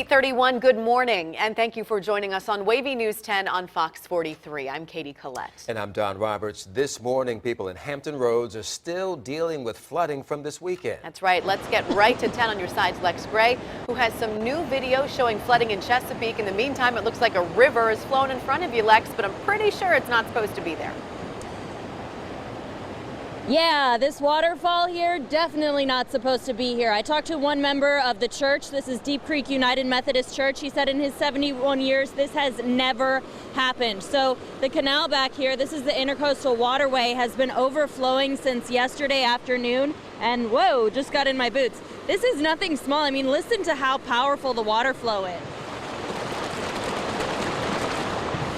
8:31, good morning, and thank you for joining us on Wavy News 10 on Fox 43. I'm Katie Collette. And I'm Don Roberts. This morning, people in Hampton roads are still dealing with flooding from this weekend. That's right. Let's get right to 10 on your side's Lex Gray, who has some new video showing flooding in Chesapeake. In the meantime, it looks like a river is flowing in front of you, Lex, but I'm pretty sure it's not supposed to be there. Yeah, this waterfall here, definitely not supposed to be here. I talked to one member of the church. This is Deep Creek United Methodist Church. He said in his 71 years, this has never happened. So the canal back here, this is the Intercoastal Waterway, has been overflowing since yesterday afternoon. And whoa, just got in my boots. This is nothing small. I mean, listen to how powerful the water flow is.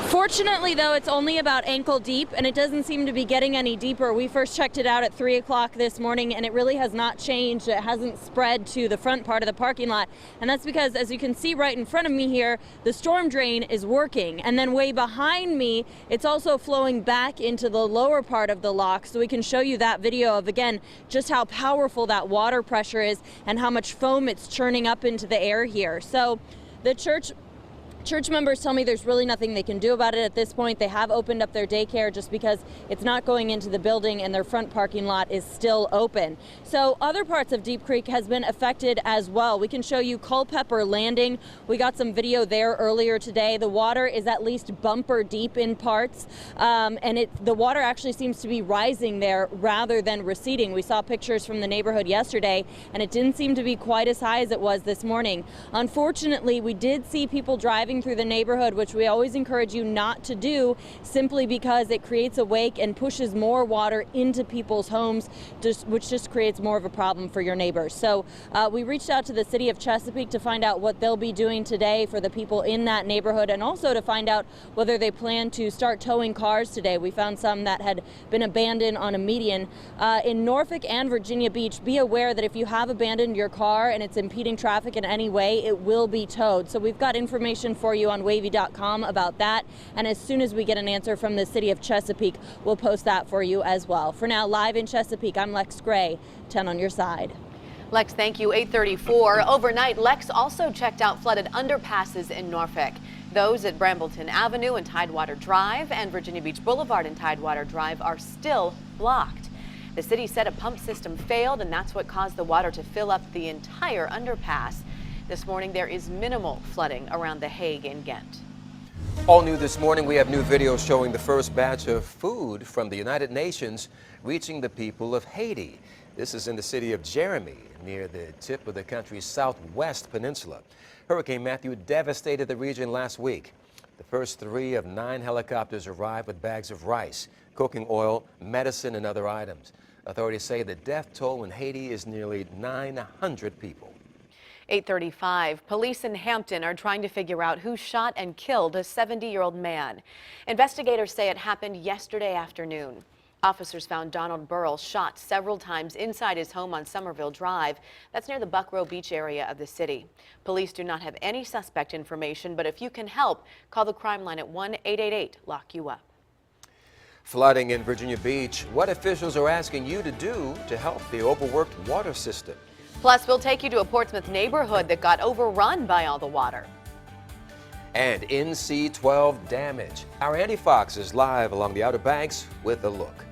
Fortunately, though, it's only about ankle deep, and it doesn't seem to be getting any deeper. We first checked it out at 3 o'clock this morning, and it really has not changed. It hasn't spread to the front part of the parking lot, and that's because, as you can see right in front of me here, the storm drain is working. And then way behind me, it's also flowing back into the lower part of the lock, so we can show you that video of, again, just how powerful that water pressure is and how much foam it's churning up into the air here. So the church members tell me there's really nothing they can do about it at this point. They have opened up their daycare just because it's not going into the building and their front parking lot is still open. So other parts of Deep Creek has been affected as well. We can show you Culpeper Landing. We got some video there earlier today. The water is at least bumper deep in parts, and the water actually seems to be rising there rather than receding. We saw pictures from the neighborhood yesterday, and it didn't seem to be quite as high as it was this morning. Unfortunately, we did see people driving through the neighborhood, which we always encourage you not to do, simply because it creates a wake and pushes more water into people's homes, which just creates more of a problem for your neighbors. So we reached out to the city of Chesapeake to find out what they'll be doing today for the people in that neighborhood, and also to find out whether they plan to start towing cars today. We found some that had been abandoned on a median. In Norfolk and Virginia Beach, be aware that if you have abandoned your car and it's impeding traffic in any way, it will be towed. So we've got information for you on wavy.com about that, and as soon as we get an answer from the city of Chesapeake, we'll post that for you as well. For now, live in Chesapeake, I'm Lex Gray, 10 on your side. Lex, thank you. 8:34. Overnight, Lex also checked out flooded underpasses in Norfolk. Those at Brambleton Avenue and Tidewater Drive and Virginia Beach Boulevard and Tidewater Drive are still blocked. The city said a pump system failed, and that's what caused the water to fill up the entire underpass. This morning, there is minimal flooding around The Hague and Ghent. All new this morning, we have new video showing the first batch of food from the United Nations reaching the people of Haiti. This is in the city of Jeremy, near the tip of the country's southwest peninsula. Hurricane Matthew devastated the region last week. The first 3 of 9 helicopters arrived with bags of rice, cooking oil, medicine, and other items. Authorities say the death toll in Haiti is nearly 900 people. 8:35. Police in Hampton are trying to figure out who shot and killed a 70-year-old man. Investigators say it happened yesterday afternoon. Officers found Donald Burrell shot several times inside his home on Somerville Drive. That's near the Buckrow Beach area of the city. Police do not have any suspect information, but if you can help, call the crime line at 1-888-LOCK-YOU-UP. Flooding in Virginia Beach. What officials are asking you to do to help the overworked water system? Plus, we'll take you to a Portsmouth neighborhood that got overrun by all the water. And NC-12 damage. Our Andy Fox is live along the Outer Banks with a look.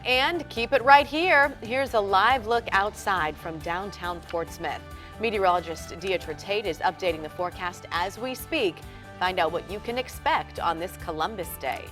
And keep it right here. Here's a live look outside from downtown Portsmouth. Meteorologist Deidre Tate is updating the forecast as we speak. Find out what you can expect on this Columbus Day.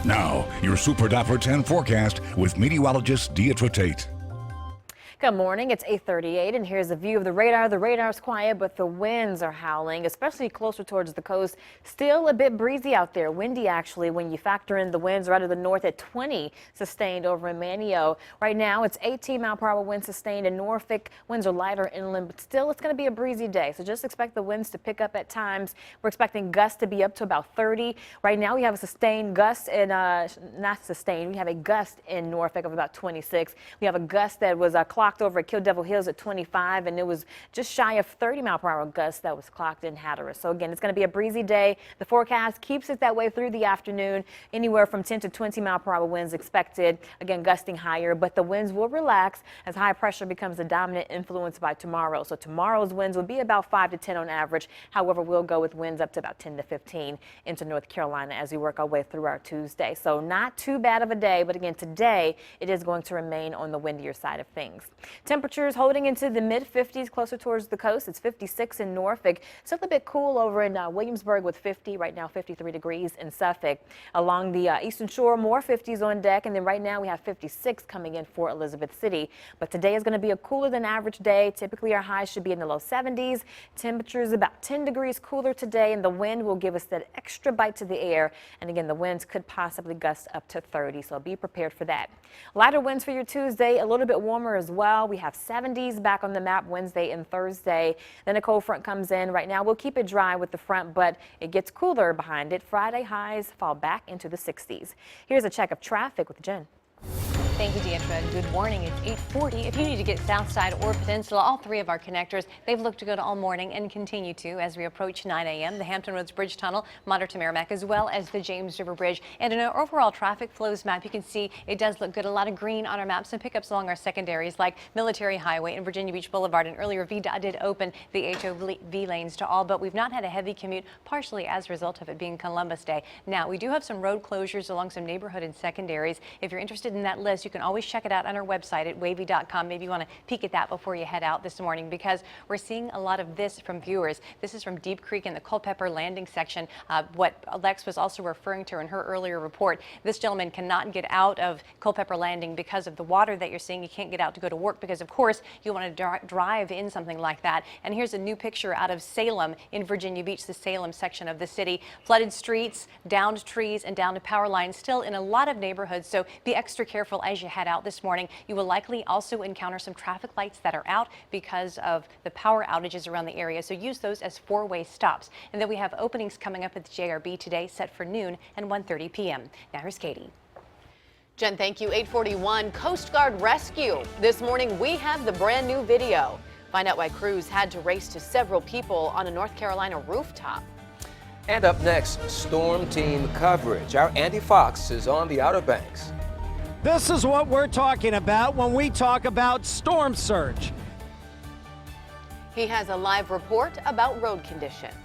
Now, your Super Doppler 10 forecast with meteorologist Deidre Tate. Good morning. It's 8:38, and here's a view of the radar. The radar's quiet, but the winds are howling, especially closer towards the coast. Still a bit breezy out there. Windy, actually, when you factor in the winds right to the north at 20 sustained over in Manio. Right now, it's 18-mile-per-hour wind sustained in Norfolk. Winds are lighter inland, but still it's going to be a breezy day. So just expect the winds to pick up at times. We're expecting gusts to be up to about 30. Right now, we have a sustained gust in, not sustained, we have a gust in Norfolk of about 26. We have a gust that was clocked over at Kill Devil Hills at 25, and it was just shy of 30-mile-per-hour gust that was clocked in Hatteras. So again, it's going to be a breezy day. The forecast keeps it that way through the afternoon. Anywhere from 10 to 20-mile-per-hour winds expected. Again, gusting higher, but the winds will relax as high pressure becomes the dominant influence by tomorrow. So tomorrow's winds will be about 5 to 10 on average. However, we'll go with winds up to about 10 to 15 into North Carolina as we work our way through our Tuesday. So not too bad of a day, but again, today it is going to remain on the windier side of things. Temperatures holding into the mid-50s closer towards the coast. It's 56 in Norfolk. Still a bit cool over in Williamsburg with 50. Right now, 53 degrees in Suffolk. Along the eastern shore, more 50s on deck. And then right now we have 56 coming in for Elizabeth City. But today is going to be a cooler than average day. Typically, our highs should be in the low 70s. Temperatures about 10 degrees cooler today, and the wind will give us that extra bite to the air. And again, the winds could possibly gust up to 30, so be prepared for that. Lighter winds for your Tuesday, a little bit warmer as well. We have 70s back on the map Wednesday and Thursday. Then a cold front comes in. Right now, we'll keep it dry with the front, but it gets cooler behind it. Friday highs fall back into the 60s. Here's a check of traffic with Jen. Thank you, Deidre. Good morning. It's 8:40. If you need to get south side or peninsula, all three of our connectors, they've looked good all morning and continue to as we approach 9 a.m. The Hampton Roads Bridge Tunnel, Mater to Merrimack, as well as the James River Bridge. And in our overall traffic flows map, you can see it does look good. A lot of green on our maps and pickups along our secondaries like Military Highway and Virginia Beach Boulevard. And earlier, VDOT did open the HOV lanes to all, but we've not had a heavy commute, partially as a result of it being Columbus Day. Now, we do have some road closures along some neighborhood and secondaries. If you're interested in that list, you can always check it out on our website at wavy.com. Maybe you want to peek at that before you head out this morning, because we're seeing a lot of this from viewers. This is from Deep Creek in the Culpeper Landing section. What Lex was also referring to in her earlier report. This gentleman cannot get out of Culpeper Landing because of the water that you're seeing. You can't get out to go to work because, of course, you want to drive in something like that. And here's a new picture out of Salem in Virginia Beach, the Salem section of the city. Flooded streets, downed trees, and downed power lines still in a lot of neighborhoods. So be extra careful as you head out this morning. You will likely also encounter some traffic lights that are out because of the power outages around the area, so use those as four-way stops. And then we have openings coming up at the JRB today, set for noon and 1:30 p.m. Now here's Katie. Jen, thank you. 8:41, Coast Guard rescue. This morning we have the brand new video. Find out why crews had to race to several people on a North Carolina rooftop. And up next, storm team coverage. Our Andy Fox is on the Outer Banks. This is what we're talking about when we talk about storm surge. He has a live report about road conditions.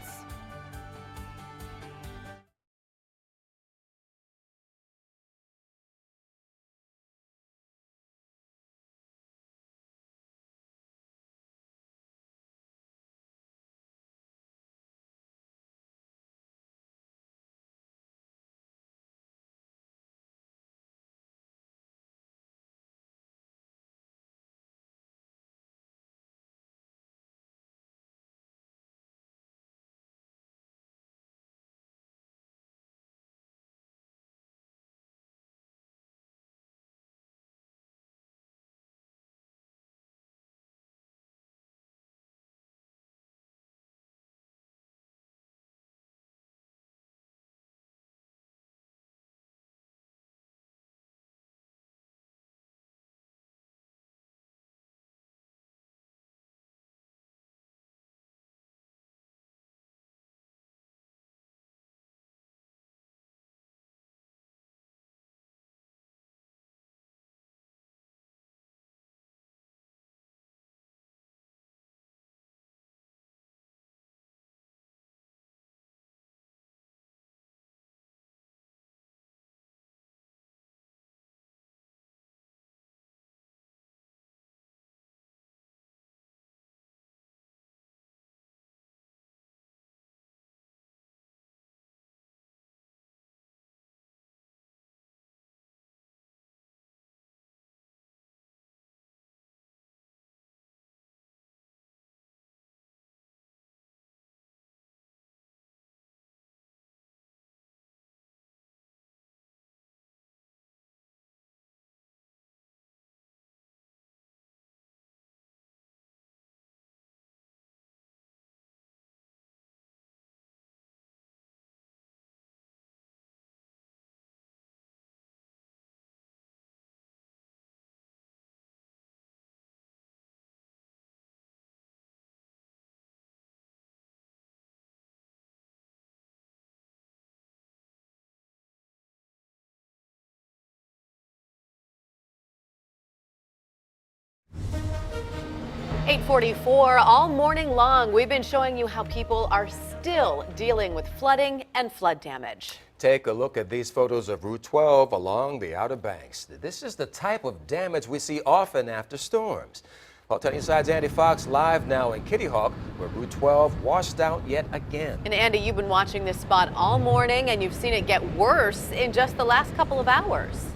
8:44 all morning long. We've been showing you how people are still dealing with flooding and flood damage. Take a look at these photos of Route 12 along the Outer Banks. This is the type of damage we see often after storms. Well, 10 News Side's Andy Fox live now in Kitty Hawk, where Route 12 washed out yet again. And Andy, you've been watching this spot all morning and you've seen it get worse in just the last couple of hours.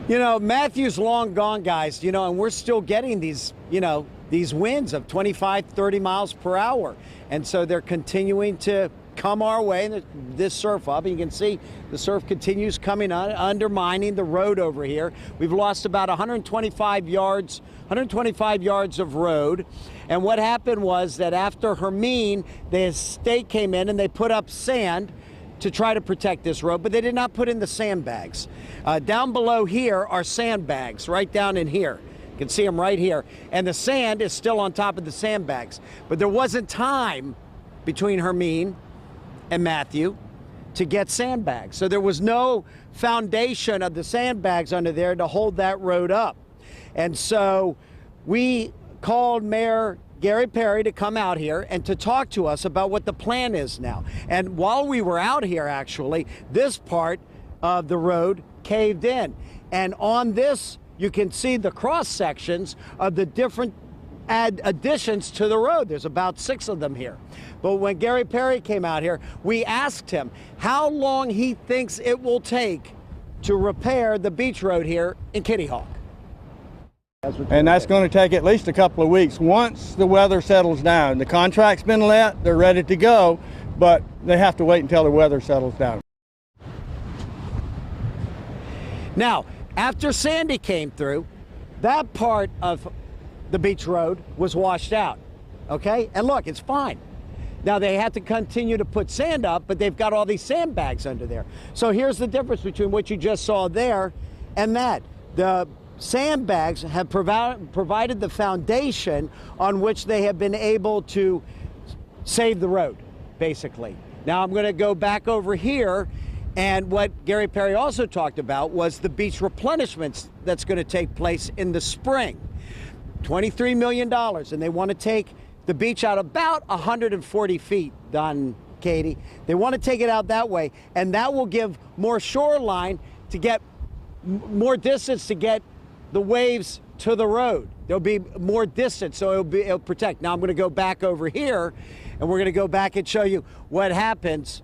You know, Matthew's long gone, guys, and we're still getting these, these winds of 25, 30 miles per hour. And so they're continuing to come our way, this surf up. And you can see the surf continues coming on, undermining the road over here. We've lost about 125 yards of road. And what happened was that after Hermine, the state came in and they put up sand to try to protect this road, but they did not put in the sandbags. Down below here are sandbags, right down in here. You can see them right here. And the sand is still on top of the sandbags. But there wasn't time between Hermine and Matthew to get sandbags. So there was no foundation of the sandbags under there to hold that road up. And so we called Mayor Gary Perry to come out here and to talk to us about what the plan is now. And while we were out here, actually, this part of the road caved in. And on this, you can see the cross sections of the different additions to the road. There's about 6 of them here. But when Gary Perry came out here, we asked him how long he thinks it will take to repair the beach road here in Kitty Hawk. And that's going to take at least a couple of weeks once the weather settles down. The contract's been let, they're ready to go, but they have to wait until the weather settles down. Now, after Sandy came through, that part of the beach road was washed out, okay? And look, it's fine. Now, they have to continue to put sand up, but they've got all these sandbags under there. So here's the difference between what you just saw there and that. The sandbags have provided the foundation on which they have been able to save the road, basically. Now I'm going to go back over here, and what Gary Perry also talked about was the beach replenishments that's going to take place in the spring. $23 million, and they want to take the beach out about 140 feet, Don, Katie. They want to take it out that way, and that will give more shoreline to get more distance to get the waves to the road. There'll be more distance, so it'll protect. Now I'm going to go back over here, and we're going to go back and show you what happens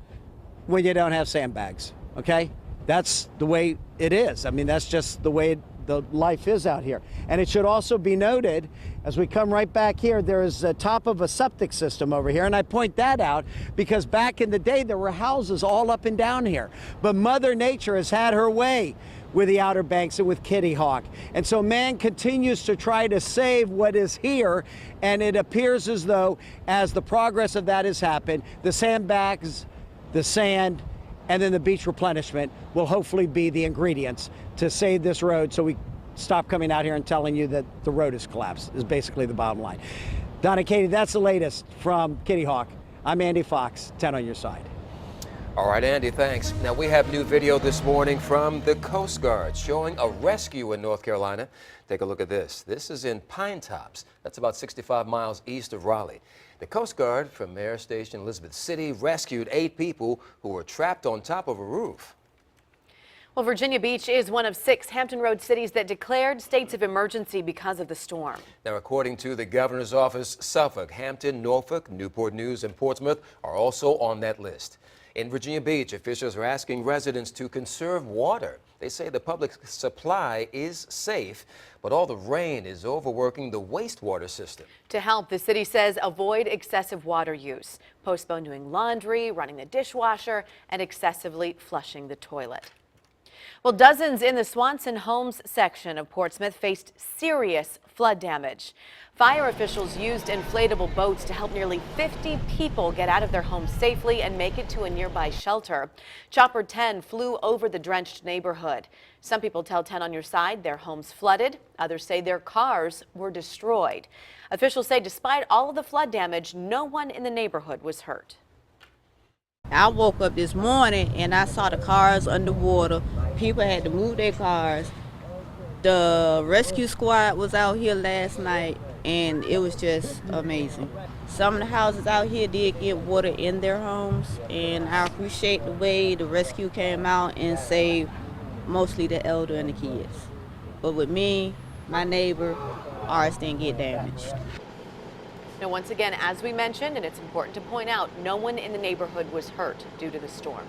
when you don't have sandbags, okay? That's the way it is. I mean, that's just the way the life is out here. And it should also be noted, as we come right back here, there is the top of a septic system over here, and I point that out because back in the day there were houses all up and down here. But Mother Nature has had her way with the Outer Banks and with Kitty Hawk. And so man continues to try to save what is here, and it appears as though as the progress of that has happened, the sandbags, the sand, and then the beach replenishment will hopefully be the ingredients to save this road so we stop coming out here and telling you that the road has collapsed, is basically the bottom line. Donna, Katie, that's the latest from Kitty Hawk. I'm Andy Fox, 10 on your side. All right, Andy, thanks. Now, we have new video this morning from the Coast Guard showing a rescue in North Carolina. Take a look at this. This is in Pine Tops. That's about 65 miles east of Raleigh. The Coast Guard from Air Station Elizabeth City rescued 8 people who were trapped on top of a roof. Well, Virginia Beach is one of 6 Hampton Road cities that declared states of emergency because of the storm. Now, according to the governor's office, Suffolk, Hampton, Norfolk, Newport News, and Portsmouth are also on that list. In Virginia Beach, officials are asking residents to conserve water. They say the public supply is safe, but all the rain is overworking the wastewater system. To help, the city says avoid excessive water use, postpone doing laundry, running the dishwasher, and excessively flushing the toilet. Well, dozens in the Swanson Homes section of Portsmouth faced serious flood damage. Fire officials used inflatable boats to help nearly 50 people get out of their homes safely and make it to a nearby shelter. Chopper 10 flew over the drenched neighborhood. Some people tell 10 on your side their homes flooded. Others say their cars were destroyed. Officials say despite all of the flood damage, no one in the neighborhood was hurt. I woke up this morning and I saw the cars underwater. People had to move their cars. The rescue squad was out here last night, and it was just amazing. Some of the houses out here did get water in their homes, and I appreciate the way the rescue came out and saved mostly the elder and the kids. But with me, my neighbor, ours didn't get damaged. Now, once again, as we mentioned, and it's important to point out, no one in the neighborhood was hurt due to the storm.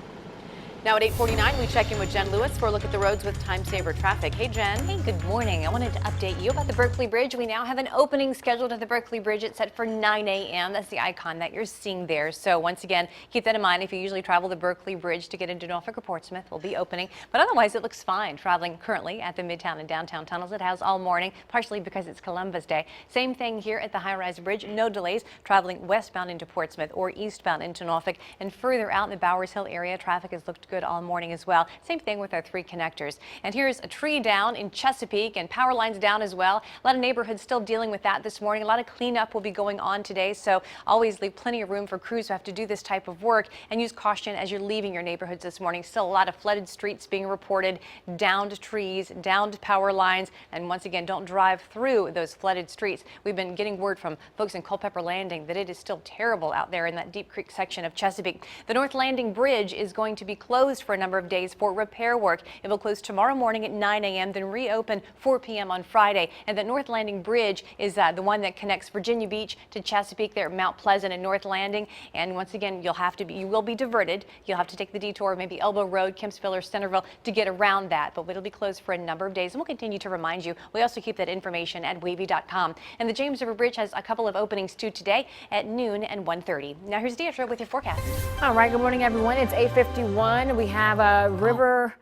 Now at 8:49, we check in with Jen Lewis for a look at the roads with time saver traffic. Hey, Jen. Hey, good morning. I wanted to update you about the Berkeley Bridge. We now have an opening scheduled at the Berkeley Bridge. It's set for 9 a.m. That's the icon that you're seeing there. So once again, keep that in mind. If you usually travel the Berkeley Bridge to get into Norfolk or Portsmouth, we'll be opening. But otherwise, it looks fine traveling currently at the Midtown and downtown tunnels. It has all morning, partially because it's Columbus Day. Same thing here at the high-rise bridge. No delays traveling westbound into Portsmouth or eastbound into Norfolk. And further out in the Bowers Hill area, traffic has looked good all morning as well. Same thing with our 3 connectors. And here's a tree down in Chesapeake and power lines down as well. A lot of neighborhoods still dealing with that this morning. A lot of cleanup will be going on today, so always leave plenty of room for crews who have to do this type of work, and use caution as you're leaving your neighborhoods this morning. Still a lot of flooded streets being reported, downed trees, downed power lines, and once again, don't drive through those flooded streets. We've been getting word from folks in Culpeper Landing that it is still terrible out there in that Deep Creek section of Chesapeake. The North Landing Bridge is going to be closed for a number of days for repair work. It will close tomorrow morning at 9 a.m., then reopen 4 p.m. on Friday. And the North Landing Bridge is the one that connects Virginia Beach to Chesapeake there at Mount Pleasant and North Landing. And once again, you will be diverted. You'll have to take the detour, maybe Elbow Road, Kempsville or Centerville to get around that. But it'll be closed for a number of days. And we'll continue to remind you. We also keep that information at wavy.com. And the James River Bridge has a couple of openings too today at noon and 1:30. Now here's Deidre with your forecast. All right, good morning, everyone. It's 8:51. We have a river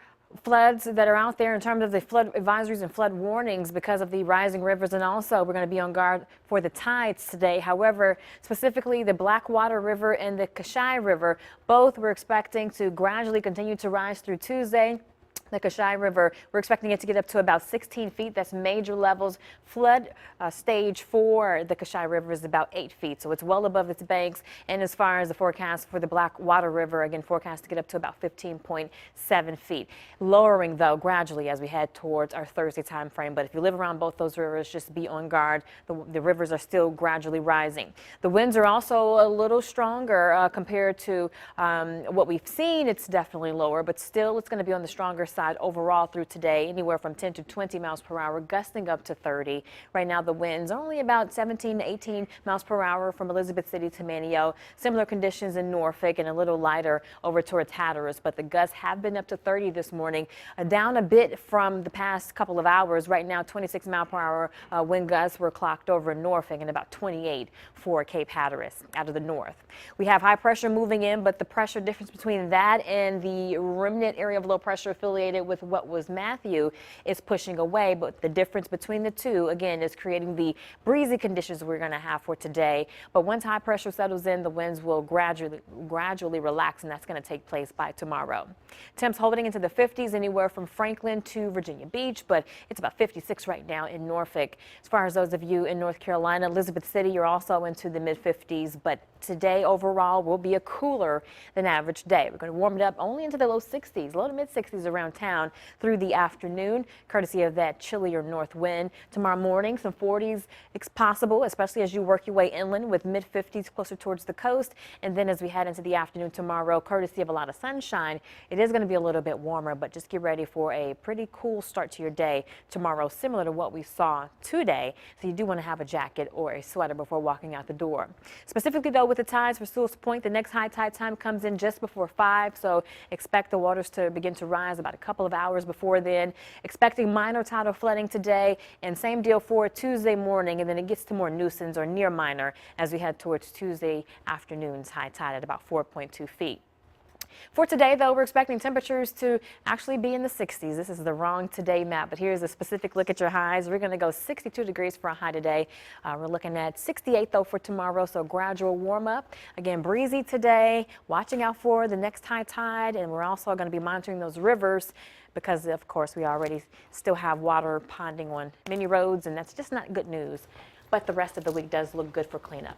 floods that are out there in terms of the flood advisories and flood warnings because of the rising rivers, and also we're going to be on guard for the tides today. However, specifically the Blackwater River and the Kashai River, both we're expecting to gradually continue to rise through Tuesday. The Kashai River, we're expecting it to get up to about 16 feet. That's major levels. Flood stage for the Kashai River is about 8 feet, so it's well above its banks. And as far as the forecast for the Blackwater River, again, forecast to get up to about 15.7 feet. Lowering, though, gradually as we head towards our Thursday time frame. But if you live around both those rivers, just be on guard. The rivers are still gradually rising. The winds are also a little stronger compared to what we've seen. It's definitely lower, but still it's going to be on the stronger side overall through today, anywhere from 10 to 20 miles per hour, gusting up to 30. Right now, the winds are only about 17 to 18 miles per hour from Elizabeth City to Manio. Similar conditions in Norfolk and a little lighter over towards Hatteras, but the gusts have been up to 30 this morning, down a bit from the past couple of hours. Right now, 26 mile per hour wind gusts were clocked over in Norfolk and about 28 for Cape Hatteras out of the north. We have high pressure moving in, but the pressure difference between that and the remnant area of low pressure affiliated with what was Matthew is pushing away, but the difference between the two, again, is creating the breezy conditions we're going to have for today. But once high pressure settles in, the winds will gradually relax, and that's going to take place by tomorrow. Temps holding into the 50s anywhere from Franklin to Virginia Beach, but it's about 56 right now in Norfolk. As far as those of you in North Carolina, Elizabeth City, you're also into the mid-50s, but today overall will be a cooler than average day. We're going to warm it up only into the low 60s, low to mid 60s around town through the afternoon, courtesy of that chillier north wind. Tomorrow morning, some 40s it's possible, especially as you work your way inland, with mid 50s closer towards the coast. And then as we head into the afternoon tomorrow, courtesy of a lot of sunshine, it is going to be a little bit warmer, but just get ready for a pretty cool start to your day tomorrow, similar to what we saw today. So you do want to have a jacket or a sweater before walking out the door. Specifically, though, with the tides for Sewell's Point, the next high tide time comes in just before 5, so expect the waters to begin to rise about a couple of hours before then. Expecting minor tidal flooding today, and same deal for Tuesday morning, and then it gets to more nuisance or near minor as we head towards Tuesday afternoon's high tide at about 4.2 feet. For today, though, we're expecting temperatures to actually be in the 60s. This is the wrong today map, but here's a specific look at your highs. We're going to go 62 degrees for a high today. We're looking at 68, though, for tomorrow, so gradual warm up. Again, breezy today, watching out for the next high tide, and we're also going to be monitoring those rivers because, of course, we already still have water ponding on many roads, and that's just not good news. But the rest of the week does look good for cleanup.